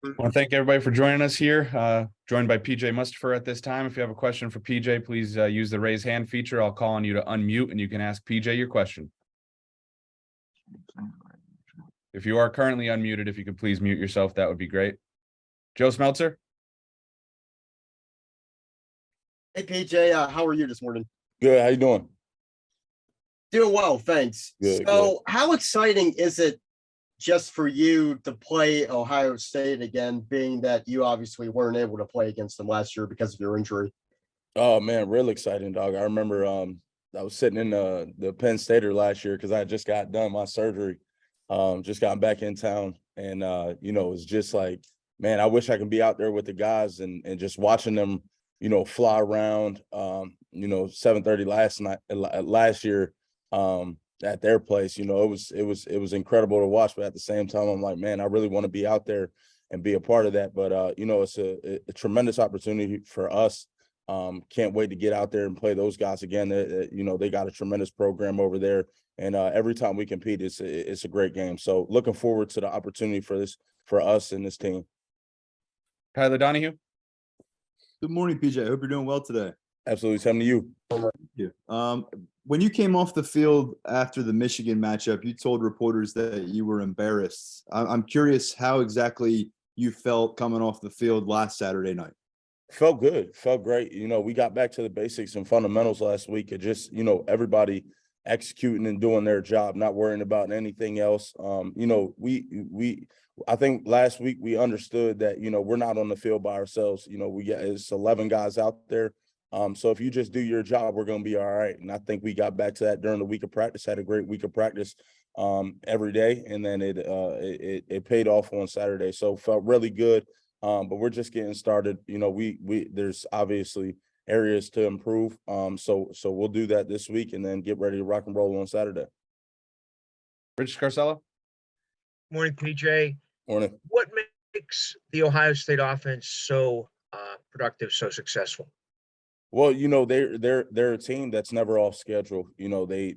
I want to thank everybody for joining us here. Joined by PJ Mustipher at this time. If you have a question for PJ, please use the raise hand feature. I'll call on you to unmute and you can ask PJ your question. If you are currently unmuted, if you could please mute yourself, that would be great. Joe Smeltzer. Hey PJ, how are you this morning? Good. How you doing? Doing well, thanks. Good, So how exciting is it just for you to play Ohio State again, being that you obviously weren't able to play against them last year because of your injury? Oh man, real exciting, dog. I remember I was sitting in the Penn Stater last year because I just got done my surgery. Just got back in town, and it's just like, man, I wish I could be out there with the guys and just watching them, fly around. 7:30 last year at their place. It was incredible to watch, but at the same time, I'm like, man, I really want to be out there and be a part of that. But it's a tremendous opportunity for us. Can't wait to get out there and play those guys again. They got a tremendous program over there, and every time we compete, it's a great game. So looking forward to the opportunity for us and this team. Tyler Donahue. Good morning, PJ. I hope you're doing well today. Absolutely. Same to you. Thank you. When you came off the field after the Michigan matchup, you told reporters that you were embarrassed. I'm curious how exactly you felt coming off the field last Saturday night. Felt good. Felt great. We got back to the basics and fundamentals last week. It just, everybody executing and doing their job, not worrying about anything else. I think last week we understood that, we're not on the field by ourselves. It's 11 guys out there. So if you just do your job, we're going to be all right. And I think we got back to that during the week of practice, had a great week of practice every day. And then it paid off on Saturday. So felt really good. But we're just getting started. There's obviously areas to improve. So we'll do that this week and then get ready to rock and roll on Saturday. Rich Scarcella. Morning, PJ. Morning. What makes the Ohio State offense so productive, so successful? Well, they're a team that's never off schedule. They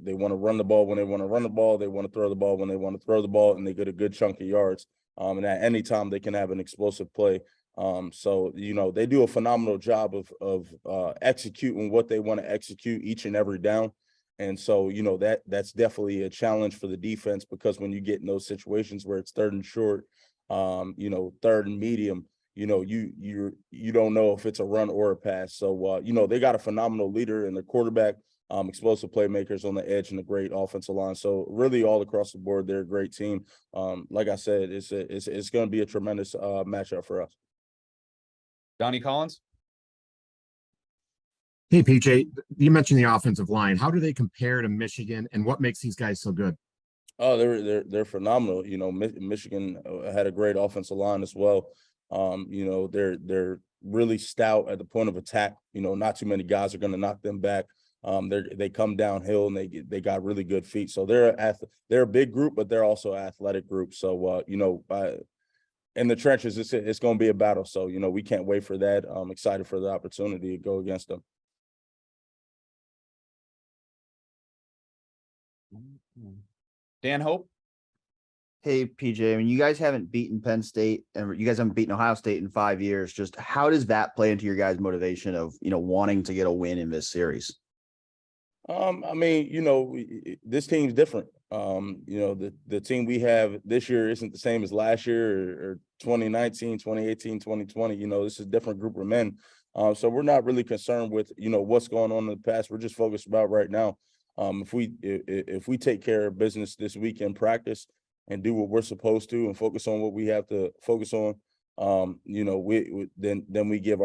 want to run the ball when they want to run the ball. They want to throw the ball when they want to throw the ball, and they get a good chunk of yards. And at any time they can have an explosive play. So they do a phenomenal job of executing what they want to execute each and every down. And so, that's definitely a challenge for the defense, because when you get in those situations where it's third and short, third and medium, you don't know if it's a run or a pass. So, they got a phenomenal leader in the quarterback, explosive playmakers on the edge, and a great offensive line. So really all across the board, they're a great team. Like I said, it's going to be a tremendous matchup for us. Donnie Collins. Hey, PJ, you mentioned the offensive line. How do they compare to Michigan, and what makes these guys so good? Oh, they're phenomenal. Michigan had a great offensive line as well. They're really stout at the point of attack. Not too many guys are going to knock them back. They come downhill and they got really good feet. So they're a big group, but they're also an athletic group. So in the trenches, it's going to be a battle. So we can't wait for that. I'm excited for the opportunity to go against them. Dan Hope. Hey, PJ, I mean, you guys haven't beaten Penn State and you guys haven't beaten Ohio State in 5 years. Just how does that play into your guys' motivation of, wanting to get a win in this series? This team's different. The team we have this year isn't the same as last year or 2019, 2018, 2020. This is a different group of men. So we're not really concerned with, what's going on in the past. We're just focused about right now. If we take care of business this week in practice and do what we're supposed to and focus on what we have to focus on, then we give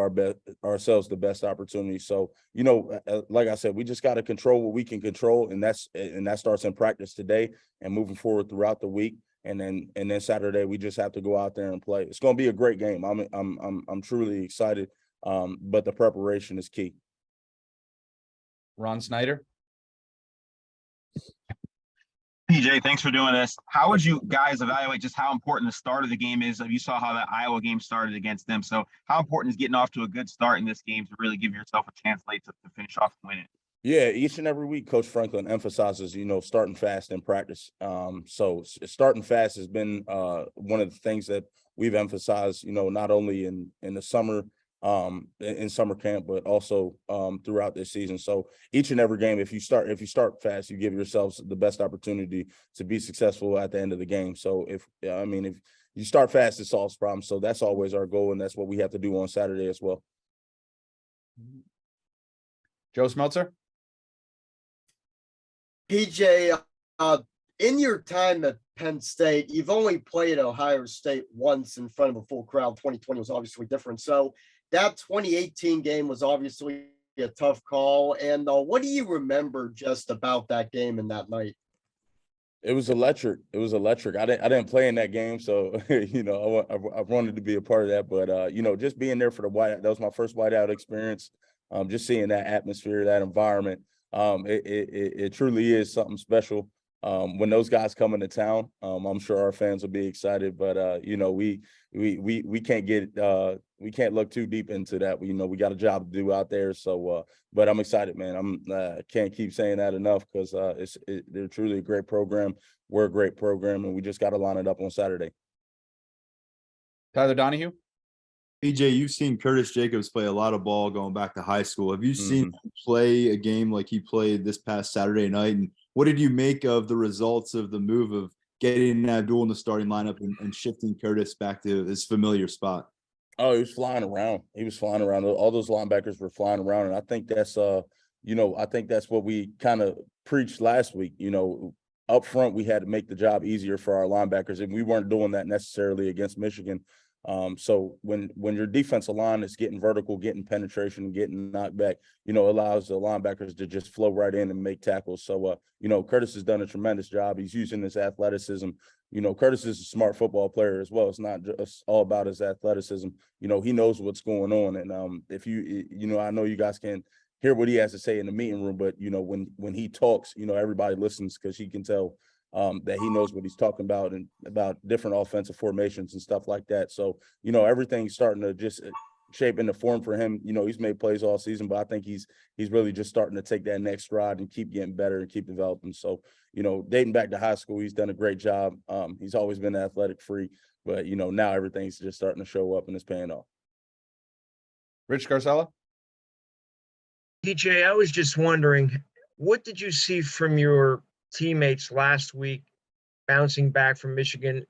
ourselves the best opportunity. So, like I said, we just got to control what we can control, and that starts in practice today and moving forward throughout the week. And then Saturday we just have to go out there and play. It's going to be a great game. I'm truly excited. But the preparation is key. Ron Snyder. PJ, thanks for doing this. How would you guys evaluate just how important the start of the game is? You saw how that Iowa game started against them. So how important is getting off to a good start in this game to really give yourself a chance late to finish off and win it? Yeah, each and every week, Coach Franklin emphasizes, starting fast in practice. So starting fast has been one of the things that we've emphasized, not only in the summer, in summer camp, but also throughout this season. So each and every game, if you start fast, you give yourselves the best opportunity to be successful at the end of the game. So if you start fast, it solves problems. So that's always our goal, and that's what we have to do on Saturday as well. Joe Smeltzer? PJ, in your time at Penn State, you've only played Ohio State once in front of a full crowd. 2020 was obviously different. So that 2018 game was obviously a tough call. And what do you remember just about that game and that night? It was electric. It was electric. I didn't play in that game, so I wanted to be a part of that. But just being there for the whiteout, that was my first whiteout experience. Just seeing that atmosphere, that environment, it truly is something special. When those guys come into town, I'm sure our fans will be excited. But we can't look too deep into that. We got a job to do out there. So, but I'm excited, man. Can't keep saying that enough because they're truly a great program. We're a great program, and we just got to line it up on Saturday. Tyler Donahue? PJ, you've seen Curtis Jacobs play a lot of ball going back to high school. Have you seen him play a game like he played this past Saturday night? And what did you make of the results of the move of getting Abdul in the starting lineup and shifting Curtis back to his familiar spot? Oh, he was flying around. All those linebackers were flying around. And I think that's what we kind of preached last week. Up front, we had to make the job easier for our linebackers, and we weren't doing that necessarily against Michigan. So when your defensive line is getting vertical, getting penetration, and getting knocked back, allows the linebackers to just flow right in and make tackles. So, Curtis has done a tremendous job. He's using his athleticism. Curtis is a smart football player as well. It's not just all about his athleticism. He knows what's going on. And if I know you guys can hear what he has to say in the meeting room, but when he talks, everybody listens because he can tell that he knows what he's talking about and about different offensive formations and stuff like that. So, everything's starting to just shape into form for him. He's made plays all season, but I think he's really just starting to take that next stride and keep getting better and keep developing. So, dating back to high school, he's done a great job. He's always been an athletic freak, but, now everything's just starting to show up and it's paying off. Rich Garcella? PJ, I was just wondering, what did you see from your teammates last week bouncing back from Michigan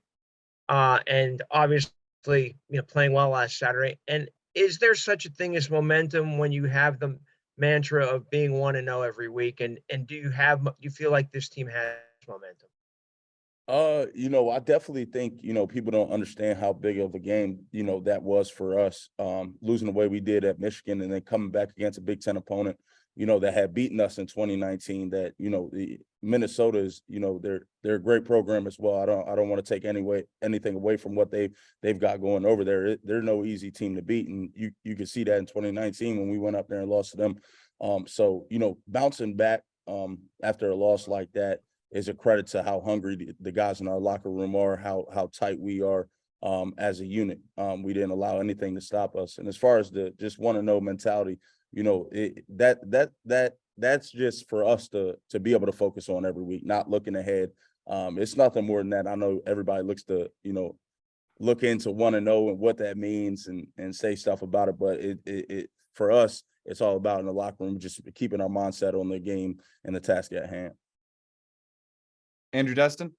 and obviously playing well last Saturday? And is there such a thing as momentum when you have the mantra of being 1-0 every week? And do you feel like this team has momentum? I definitely think, people don't understand how big of a game, that was for us, losing the way we did at Michigan and then coming back against a Big Ten opponent, that had beaten us in 2019, that, the Minnesota is, they're a great program as well. I don't want to take anything away from what they've got going over there. They're no easy team to beat. And you could see that in 2019 when we went up there and lost to them. So, bouncing back after a loss like that is a credit to how hungry the guys in our locker room are, how tight we are as a unit. We didn't allow anything to stop us. And as far as the just 1-0 mentality, that's just for us to be able to focus on every week, not looking ahead. It's nothing more than that. I know everybody looks to, look into 1-0 and what that means and say stuff about it. But it for us, it's all about in the locker room, just keeping our mindset on the game and the task at hand. Andrew Destin?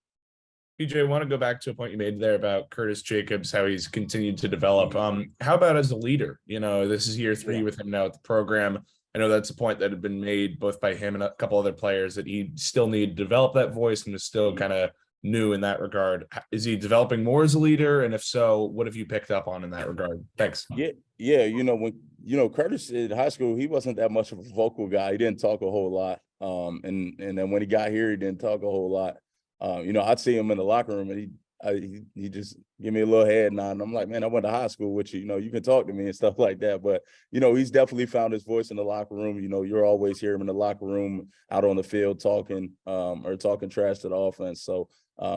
PJ, I want to go back to a point you made there about Curtis Jacobs, how he's continued to develop. How about as a leader? This is year 3 with him now at the program. I know that's a point that had been made both by him and a couple other players that he still needed to develop that voice and was still kind of new in that regard. Is he developing more as a leader? And if so, what have you picked up on in that regard? Thanks. Yeah. When Curtis in high school, he wasn't that much of a vocal guy. He didn't talk a whole lot. And then when he got here, he didn't talk a whole lot. I'd see him in the locker room and he just give me a little head nod. And I'm like, man, I went to high school with you. You can talk to me and stuff like that. But, he's definitely found his voice in the locker room. You're always hear him in the locker room, out on the field talking or talking trash to the offense. So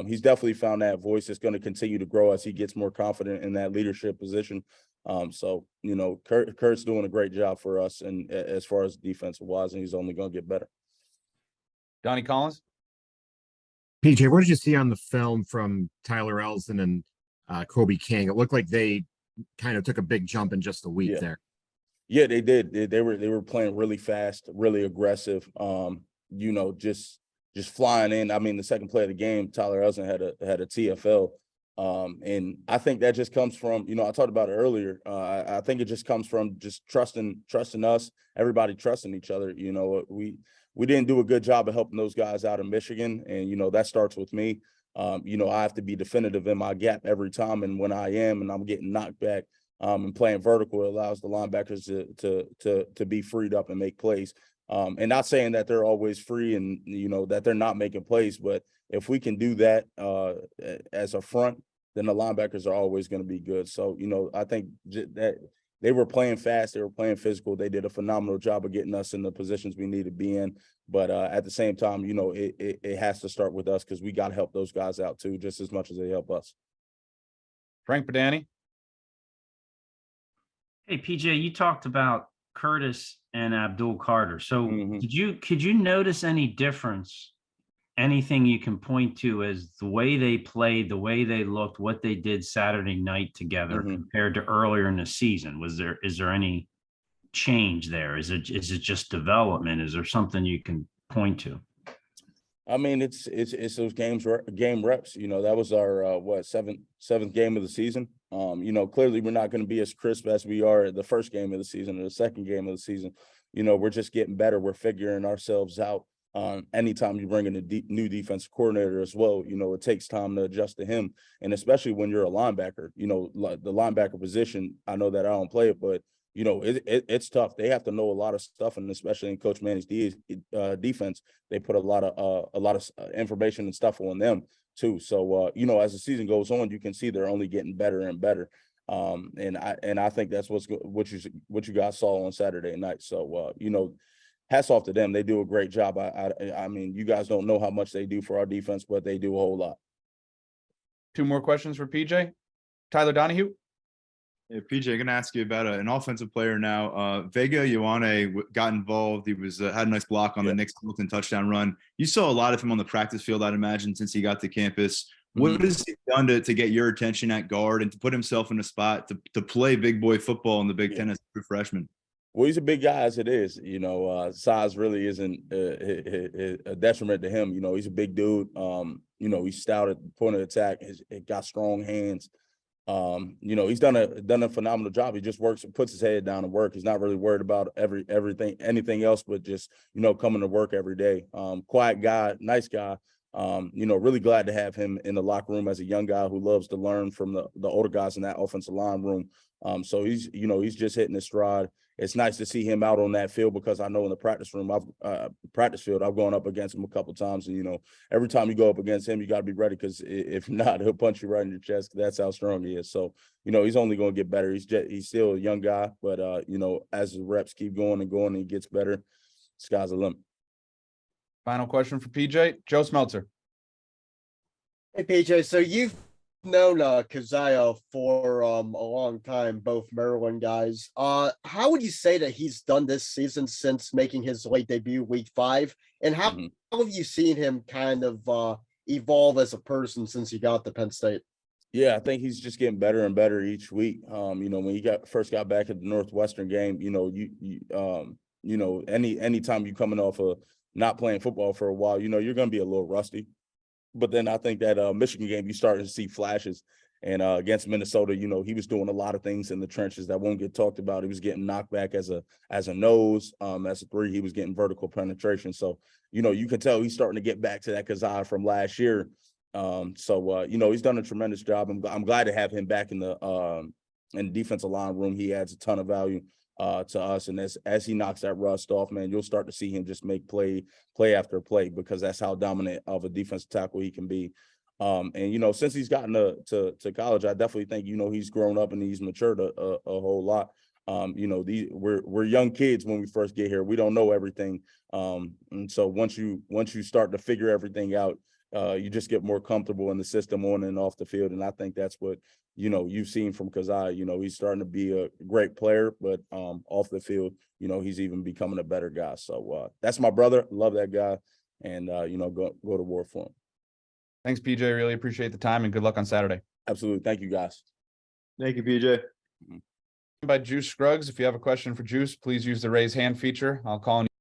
he's definitely found that voice that's going to continue to grow as he gets more confident in that leadership position. So, you know, Kurt's doing a great job for us, and as far as defensive wise, and he's only going to get better. Donnie Collins. PJ, what did you see on the film from Tyler Elson and Kobe King? It looked like they kind of took a big jump in just a week Yeah. there. Yeah, they did. They were playing really fast, really aggressive. You know, just flying in. I mean, the second play of the game, Tyler Elson had a TFL. And I think that just comes from, you know, I talked about it earlier. I think it just comes from just trusting us, everybody trusting each other. You know, we didn't do a good job of helping those guys out in Michigan. And, you know, that starts with me. You know, I have to be definitive in my gap every time. And when I am, and I'm getting knocked back, and playing vertical, it allows the linebackers to be freed up and make plays. And not saying that they're always free and, you know, that they're not making plays, but if we can do that as a front, then the linebackers are always going to be good. So, you know, I think that they were playing fast, they were playing physical. They did a phenomenal job of getting us in the positions we need to be in. But at the same time, you know, it has to start with us, because we got to help those guys out too, just as much as they help us. Frank Badani. Hey, PJ, you talked about Curtis and Abdul Carter. So Mhm. could you notice any difference, anything you can point to as the way they played, the way they looked, what they did Saturday night together Mhm. compared to earlier in the season? Is there any change there? Is it just development? Is there something you can point to? I mean, it's those game reps. You know, that was our seventh game of the season. You know, clearly we're not going to be as crisp as we are at the first game of the season or the second game of the season. You know, we're just getting better. We're figuring ourselves out. Anytime you bring in a new defensive coordinator as well, you know, it takes time to adjust to him, and especially when you're a linebacker. You know, the linebacker position. I know that I don't play it, but you know, it's tough. They have to know a lot of stuff, and especially in Coach Manny's defense, they put a lot of information and stuff on them too. So you know, as the season goes on, you can see they're only getting better and better. And I think that's what you guys saw on Saturday night. So you know, hats off to them. They do a great job. I mean, you guys don't know how much they do for our defense, but they do a whole lot. Two more questions for PJ. Tyler Donahue. Yeah, PJ, I'm going to ask you about an offensive player now. Vega Ioane got involved. He was had a nice block on the Nick Singleton touchdown run. You saw a lot of him on the practice field, I'd imagine, since he got to campus. What has he done to get your attention at guard and to put himself in a spot to play big boy football in the Big Ten as a true freshman? Well, he's a big guy as it is. You know, size really isn't a detriment to him. You know, he's a big dude. You know, he's stout at the point of attack. He got strong hands. You know, he's done a phenomenal job. He just works, puts his head down and work. He's not really worried about anything else, but just, you know, coming to work every day. Quiet guy, nice guy. You know, really glad to have him in the locker room as a young guy who loves to learn from the older guys in that offensive line room. So he's just hitting his stride. It's nice to see him out on that field, because I know in the practice field, I've gone up against him a couple of times. And, you know, every time you go up against him, you got to be ready, because if not, he'll punch you right in your chest. That's how strong he is. So, you know, he's only going to get better. He's still a young guy, but, you know, as the reps keep going and he gets better, sky's the limit. Final question for PJ. Joe Smeltzer. Hey, PJ, so you've known Keziah for a long time, both Maryland guys. How would you say that he's done this season since making his late debut week 5? And how have you seen him kind of evolve as a person since he got to Penn State? Yeah, I think he's just getting better and better each week. You know, when he first got back at the Northwestern game, you know, you know, anytime you coming off of not playing football for a while, you know, you're going to be a little rusty. But then I think that Michigan game, you started to see flashes. And against Minnesota, you know, he was doing a lot of things in the trenches that won't get talked about. He was getting knocked back as a nose, as a 3. He was getting vertical penetration. So, you know, you can tell he's starting to get back to that Keziah from last year. So you know, he's done a tremendous job. I'm glad to have him back in the defensive line room. He adds a ton of value to us, and as he knocks that rust off, man, you'll start to see him just make play after play, because that's how dominant of a defensive tackle he can be. And you know, since he's gotten to college, I definitely think, you know, he's grown up and he's matured a whole lot. You know, we're young kids when we first get here. We don't know everything. And so once you start to figure everything out, you just get more comfortable in the system on and off the field. And I think that's what, you know, you've seen from Kazai. You know, he's starting to be a great player, but off the field, you know, he's even becoming a better guy. So that's my brother. Love that guy. And, you know, go to war for him. Thanks, PJ. Really appreciate the time and good luck on Saturday. Absolutely. Thank you, guys. Thank you, PJ. By Juice Scruggs. If you have a question for Juice, please use the raise hand feature. I'll call on you.